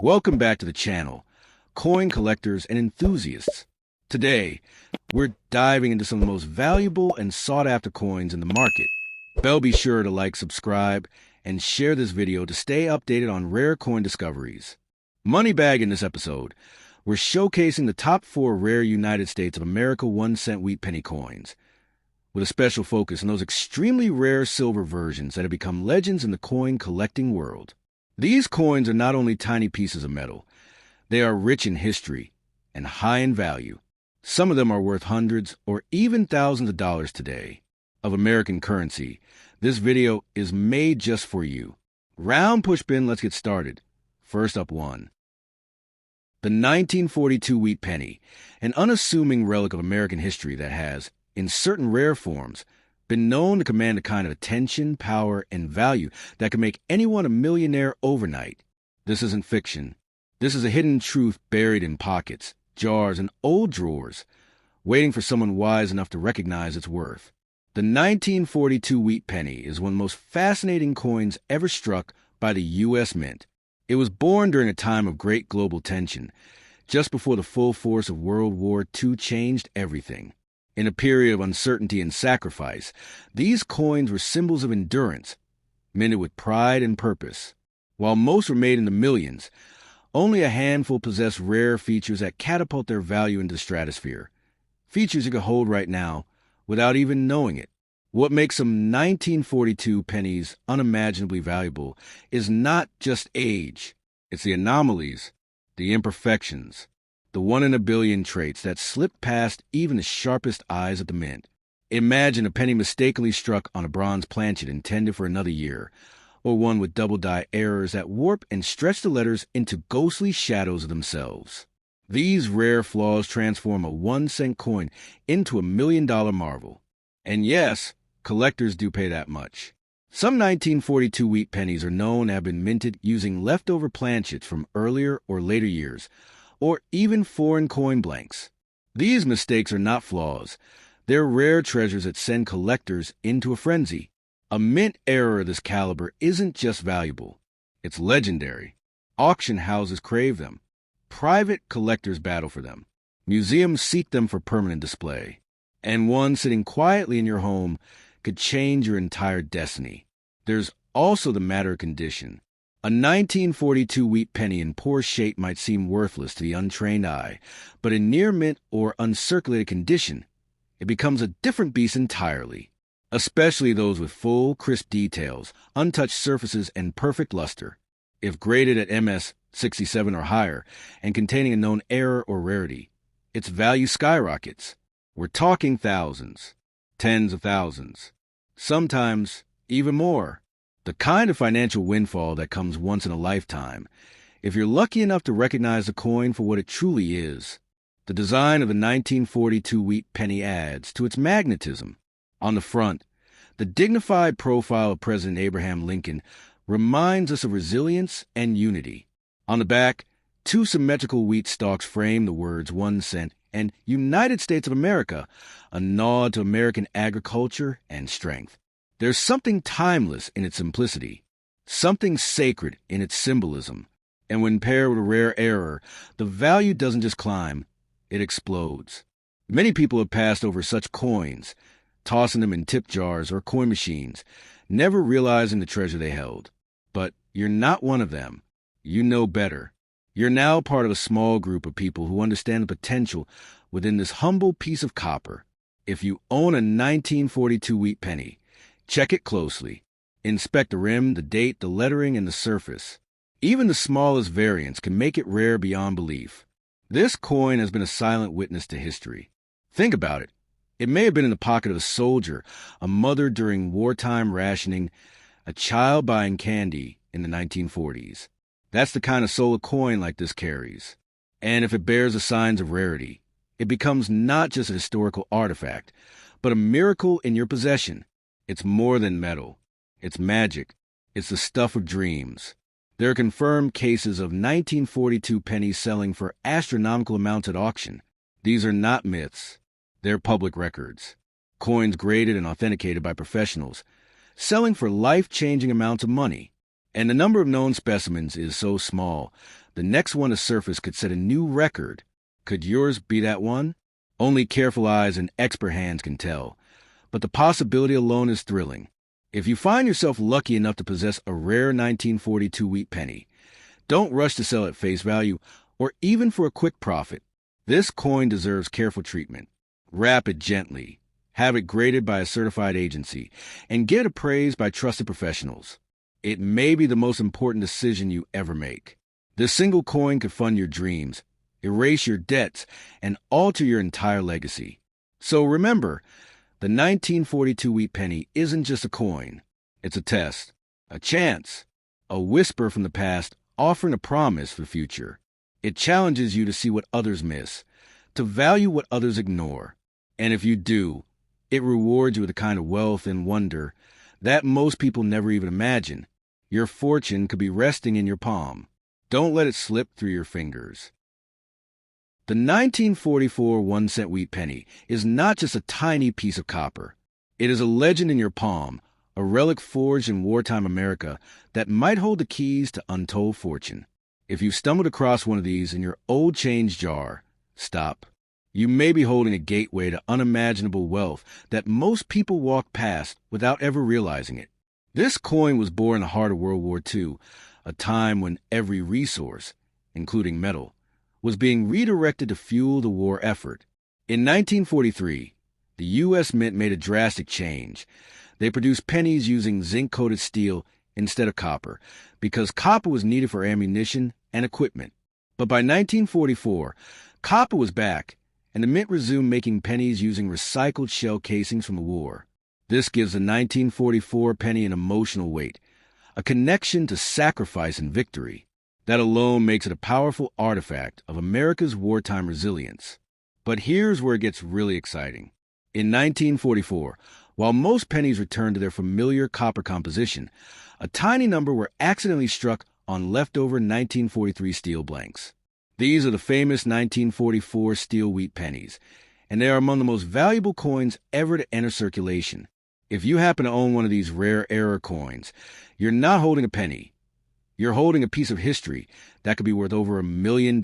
Welcome back to the channel, coin collectors and enthusiasts. Today, we're diving into some of the most valuable and sought-after coins in the market. Be sure to like, subscribe, and share this video to stay updated on rare coin discoveries. Moneybag in this episode, we're showcasing the top 4 rare United States of America 1-cent wheat penny coins, with a special focus on those extremely rare silver versions that have become legends in the coin collecting world. These coins are not only tiny pieces of metal, they are rich in history and high in value. Some of them are worth hundreds or even thousands of dollars today. Of American currency, this video is made just for you. Round push bin, let's get started. First up, 1. The 1942 wheat penny, an unassuming relic of American history that has, in certain rare forms, been known to command a kind of attention, power, and value that can make anyone a millionaire overnight. This isn't fiction. This is a hidden truth buried in pockets, jars, and old drawers, waiting for someone wise enough to recognize its worth. The 1942 wheat penny is one of the most fascinating coins ever struck by the U.S. Mint. It was born during a time of great global tension, just before the full force of World War II changed everything. In a period of uncertainty and sacrifice, these coins were symbols of endurance, minted with pride and purpose. While most were made in the millions, only a handful possess rare features that catapult their value into the stratosphere. Features you can hold right now without even knowing it. What makes some 1942 pennies unimaginably valuable is not just age. It's the anomalies, the imperfections, the one-in-a-billion traits that slip past even the sharpest eyes at the mint. Imagine a penny mistakenly struck on a bronze planchet intended for another year, or one with double-die errors that warp and stretch the letters into ghostly shadows of themselves. These rare flaws transform a 1-cent coin into a million-dollar marvel. And yes, collectors do pay that much. Some 1942 wheat pennies are known to have been minted using leftover planchets from earlier or later years, or even foreign coin blanks. These mistakes are not flaws. They're rare treasures that send collectors into a frenzy. A mint error of this caliber isn't just valuable. It's legendary. Auction houses crave them. Private collectors battle for them. Museums seek them for permanent display. And one sitting quietly in your home could change your entire destiny. There's also the matter of condition. A 1942 wheat penny in poor shape might seem worthless to the untrained eye, but in near mint or uncirculated condition, it becomes a different beast entirely, especially those with full, crisp details, untouched surfaces, and perfect luster. If graded at MS 67 or higher and containing a known error or rarity, its value skyrockets. We're talking thousands, tens of thousands, sometimes even more. The kind of financial windfall that comes once in a lifetime, if you're lucky enough to recognize the coin for what it truly is. The design of the 1942 wheat penny adds to its magnetism. On the front, the dignified profile of President Abraham Lincoln reminds us of resilience and unity. On the back, 2 symmetrical wheat stalks frame the words 1 cent and United States of America, a nod to American agriculture and strength. There's something timeless in its simplicity, something sacred in its symbolism, and when paired with a rare error, the value doesn't just climb, it explodes. Many people have passed over such coins, tossing them in tip jars or coin machines, never realizing the treasure they held. But you're not one of them. You know better. You're now part of a small group of people who understand the potential within this humble piece of copper. If you own a 1942 wheat penny, check it closely. Inspect the rim, the date, the lettering, and the surface. Even the smallest variants can make it rare beyond belief. This coin has been a silent witness to history. Think about it. It may have been in the pocket of a soldier, a mother during wartime rationing, a child buying candy in the 1940s. That's the kind of soul a coin like this carries. And if it bears the signs of rarity, it becomes not just a historical artifact, but a miracle in your possession. It's more than metal. It's magic. It's the stuff of dreams. There are confirmed cases of 1942 pennies selling for astronomical amounts at auction. These are not myths. They're public records. Coins graded and authenticated by professionals, selling for life-changing amounts of money. And the number of known specimens is so small, the next one to surface could set a new record. Could yours be that one? Only careful eyes and expert hands can tell. But the possibility alone is thrilling. If you find yourself lucky enough to possess a rare 1942 wheat penny, don't rush to sell at face value or even for a quick profit. This coin deserves careful treatment. Wrap it gently, have it graded by a certified agency, and get it appraised by trusted professionals. It may be the most important decision you ever make. This single coin could fund your dreams, erase your debts, and alter your entire legacy. So remember, the 1942 wheat penny isn't just a coin. It's a test, a chance, a whisper from the past offering a promise for the future. It challenges you to see what others miss, to value what others ignore. And if you do, it rewards you with a kind of wealth and wonder that most people never even imagine. Your fortune could be resting in your palm. Don't let it slip through your fingers. The 1944 1-cent wheat penny is not just a tiny piece of copper. It is a legend in your palm, a relic forged in wartime America that might hold the keys to untold fortune. If you stumbled across one of these in your old change jar, stop. You may be holding a gateway to unimaginable wealth that most people walk past without ever realizing it. This coin was born in the heart of World War II, a time when every resource, including metal, was being redirected to fuel the war effort. In 1943, the U.S. Mint made a drastic change. They produced pennies using zinc-coated steel instead of copper, because copper was needed for ammunition and equipment. But by 1944, copper was back, and the Mint resumed making pennies using recycled shell casings from the war. This gives the 1944 penny an emotional weight, a connection to sacrifice and victory. That alone makes it a powerful artifact of America's wartime resilience. But here's where it gets really exciting. In 1944, while most pennies returned to their familiar copper composition, a tiny number were accidentally struck on leftover 1943 steel blanks. These are the famous 1944 steel wheat pennies, and they are among the most valuable coins ever to enter circulation. If you happen to own one of these rare error coins, you're not holding a penny. You're holding a piece of history that could be worth over $1 million.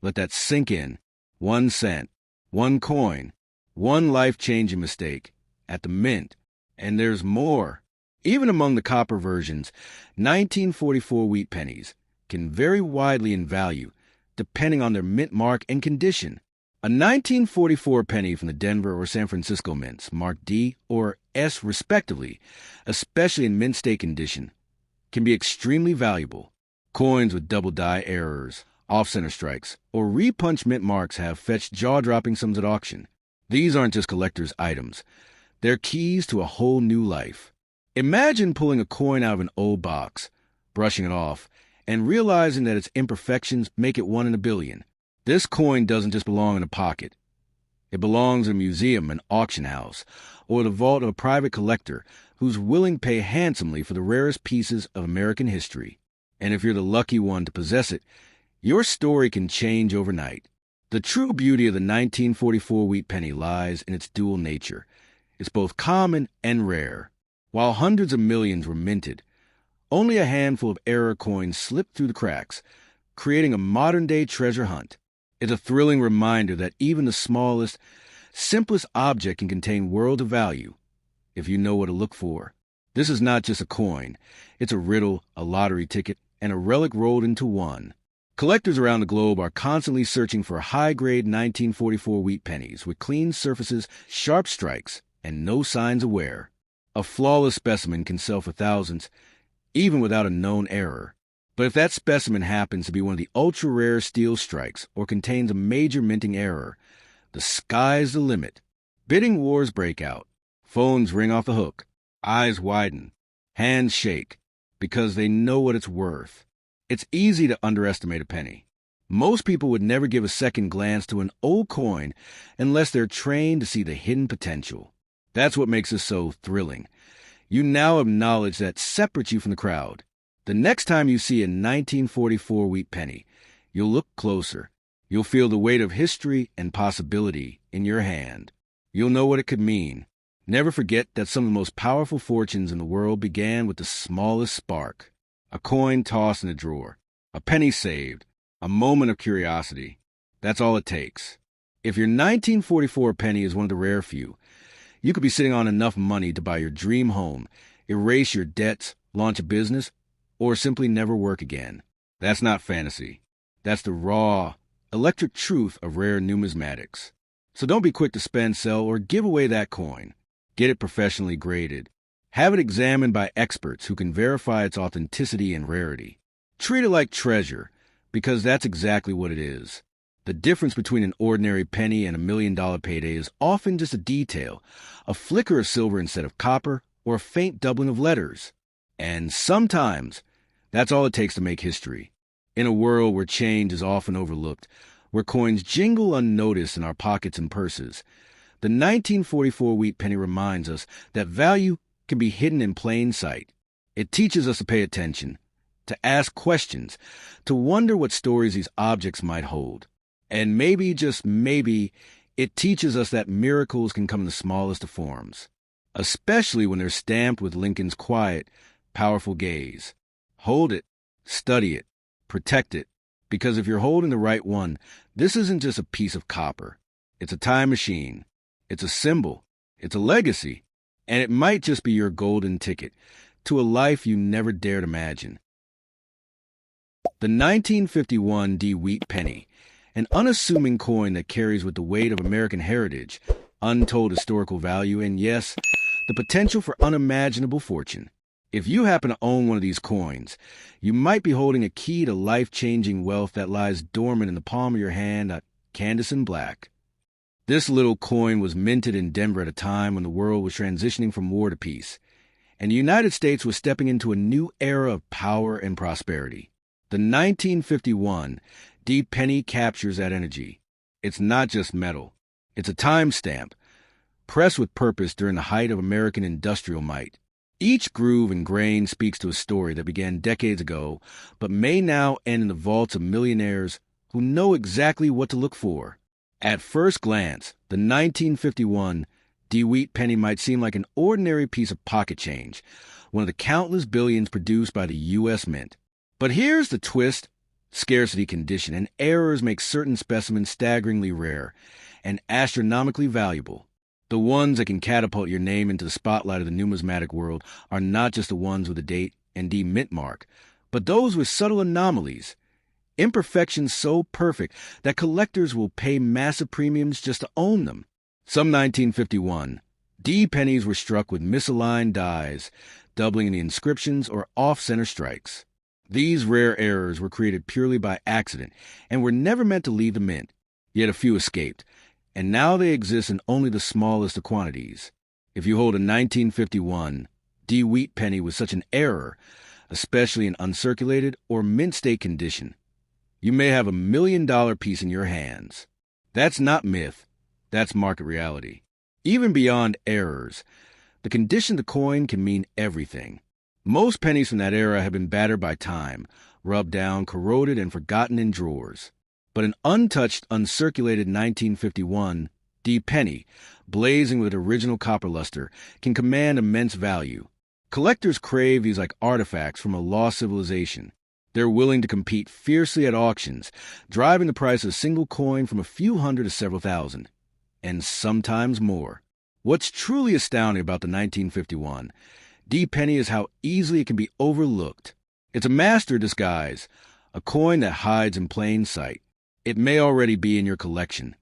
Let that sink in. 1 cent, one coin, one life-changing mistake at the Mint. And there's more. Even among the copper versions, 1944 wheat pennies can vary widely in value, depending on their mint mark and condition. A 1944 penny from the Denver or San Francisco mints, marked D or S respectively, especially in mint state condition, can be extremely valuable. Coins with double die errors, off-center strikes, or repunch mint marks have fetched jaw-dropping sums at auction. These aren't just collector's items. They're keys to a whole new life. Imagine pulling a coin out of an old box, brushing it off, and realizing that its imperfections make it 1 in a billion. This coin doesn't just belong in a pocket. It belongs in a museum, an auction house, or the vault of a private collector who's willing to pay handsomely for the rarest pieces of American history. And if you're the lucky one to possess it, your story can change overnight. The true beauty of the 1944 wheat penny lies in its dual nature. It's both common and rare. While hundreds of millions were minted, only a handful of error coins slipped through the cracks, creating a modern-day treasure hunt. It's a thrilling reminder that even the smallest, simplest object can contain worlds of value, if you know what to look for. This is not just a coin. It's a riddle, a lottery ticket, and a relic rolled into one. Collectors around the globe are constantly searching for high-grade 1944 wheat pennies with clean surfaces, sharp strikes, and no signs of wear. A flawless specimen can sell for thousands, even without a known error. But if that specimen happens to be one of the ultra-rare steel strikes or contains a major minting error, the sky's the limit. Bidding wars break out. Phones ring off the hook. Eyes widen. Hands shake because they know what it's worth. It's easy to underestimate a penny. Most people would never give a second glance to an old coin unless they're trained to see the hidden potential. That's what makes this so thrilling. You now have knowledge that separates you from the crowd. The next time you see a 1944 wheat penny, you'll look closer. You'll feel the weight of history and possibility in your hand. You'll know what it could mean. Never forget that some of the most powerful fortunes in the world began with the smallest spark. A coin tossed in a drawer. A penny saved. A moment of curiosity. That's all it takes. If your 1944 penny is one of the rare few, you could be sitting on enough money to buy your dream home, erase your debts, launch a business, or simply never work again. That's not fantasy. That's the raw, electric truth of rare numismatics. So don't be quick to spend, sell, or give away that coin. Get it professionally graded. Have it examined by experts who can verify its authenticity and rarity. Treat it like treasure, because that's exactly what it is. The difference between an ordinary penny and $1 million payday is often just a detail, a flicker of silver instead of copper, or a faint doubling of letters. And sometimes, that's all it takes to make history. In a world where change is often overlooked, where coins jingle unnoticed in our pockets and purses, the 1944 wheat penny reminds us that value can be hidden in plain sight. It teaches us to pay attention, to ask questions, to wonder what stories these objects might hold. And maybe, just maybe, it teaches us that miracles can come in the smallest of forms, especially when they're stamped with Lincoln's quiet, powerful gaze. Hold it, study it, protect it, because if you're holding the right one, this isn't just a piece of copper. It's a time machine. It's a symbol. It's a legacy. And it might just be your golden ticket to a life you never dared imagine. The 1951 D wheat penny, an unassuming coin that carries with the weight of American heritage, untold historical value, and yes, the potential for unimaginable fortune. If you happen to own one of these coins, you might be holding a key to life-changing wealth that lies dormant in the palm of your hand, Candace in black. This little coin was minted in Denver at a time when the world was transitioning from war to peace, and the United States was stepping into a new era of power and prosperity. The 1951 D penny captures that energy. It's not just metal. It's a timestamp, pressed with purpose during the height of American industrial might. Each groove and grain speaks to a story that began decades ago, but may now end in the vaults of millionaires who know exactly what to look for. At first glance, the 1951 D wheat penny might seem like an ordinary piece of pocket change, one of the countless billions produced by the U.S. Mint. But here's the twist. Scarcity condition and errors make certain specimens staggeringly rare and astronomically valuable. The ones that can catapult your name into the spotlight of the numismatic world are not just the ones with a date and D mint mark, but those with subtle anomalies, imperfections so perfect that collectors will pay massive premiums just to own them. Some 1951 D pennies were struck with misaligned dies, doubling the inscriptions or off-center strikes. These rare errors were created purely by accident and were never meant to leave the mint, yet a few escaped, and now they exist in only the smallest of quantities. If you hold a 1951 D wheat penny with such an error, especially in uncirculated or mint state condition, you may have $1 million piece in your hands. That's not myth, that's market reality. Even beyond errors, the condition of the coin can mean everything. Most pennies from that era have been battered by time, rubbed down, corroded, and forgotten in drawers. But an untouched, uncirculated 1951 D penny, blazing with original copper luster, can command immense value. Collectors crave these like artifacts from a lost civilization. They're willing to compete fiercely at auctions, driving the price of a single coin from a few hundred to several thousand, and sometimes more. What's truly astounding about the 1951 D penny is how easily it can be overlooked. It's a master disguise, a coin that hides in plain sight. It may already be in your collection,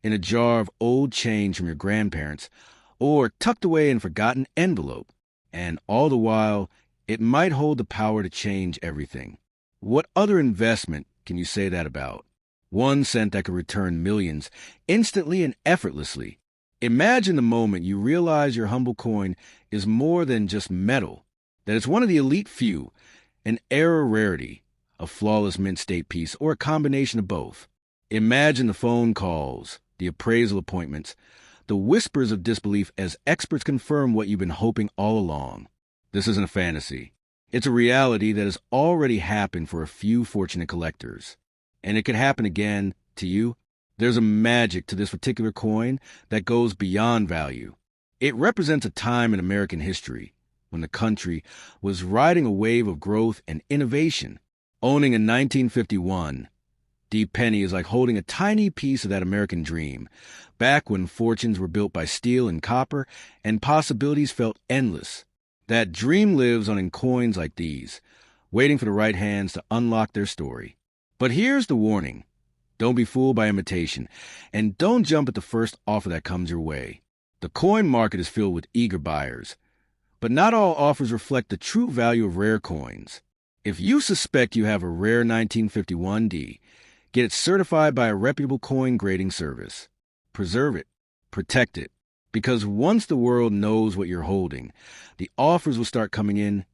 in a jar of old change from your grandparents, or tucked away in a forgotten envelope, and all the while, it might hold the power to change everything. What other investment can you say that about? One cent that could return millions instantly and effortlessly. Imagine the moment you realize your humble coin is more than just metal, that it's one of the elite few, an era rarity, a flawless mint state piece, or a combination of both. Imagine the phone calls, the appraisal appointments, the whispers of disbelief as experts confirm what you've been hoping all along. This isn't a fantasy. It's a reality that has already happened for a few fortunate collectors. And it could happen again to you. There's a magic to this particular coin that goes beyond value. It represents a time in American history when the country was riding a wave of growth and innovation. Owning a 1951 D penny is like holding a tiny piece of that American dream, back when fortunes were built by steel and copper and possibilities felt endless. That dream lives on in coins like these, waiting for the right hands to unlock their story. But here's the warning. Don't be fooled by imitation, and don't jump at the first offer that comes your way. The coin market is filled with eager buyers, but not all offers reflect the true value of rare coins. If you suspect you have a rare 1951 D, get it certified by a reputable coin grading service. Preserve it, protect it, because once the world knows what you're holding, the offers will start coming in,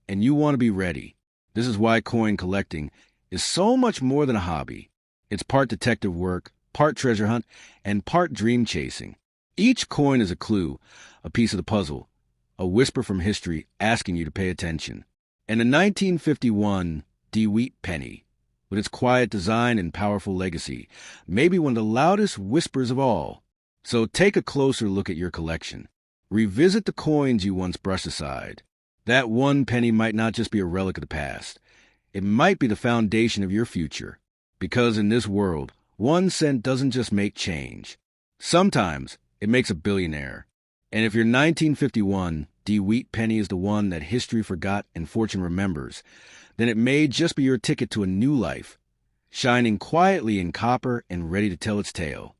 and you want to be ready. This is why coin collecting is so much more than a hobby. It's part detective work, part treasure hunt, and part dream chasing. Each coin is a clue, a piece of the puzzle, a whisper from history asking you to pay attention. And the 1951 DeWitt penny, with its quiet design and powerful legacy, may be one of the loudest whispers of all. So take a closer look at your collection. Revisit the coins you once brushed aside. That one penny might not just be a relic of the past. It might be the foundation of your future. Because in this world, 1 cent doesn't just make change. Sometimes it makes a billionaire. And if your 1951 DeWitt penny is the one that history forgot and fortune remembers, then it may just be your ticket to a new life, shining quietly in copper and ready to tell its tale.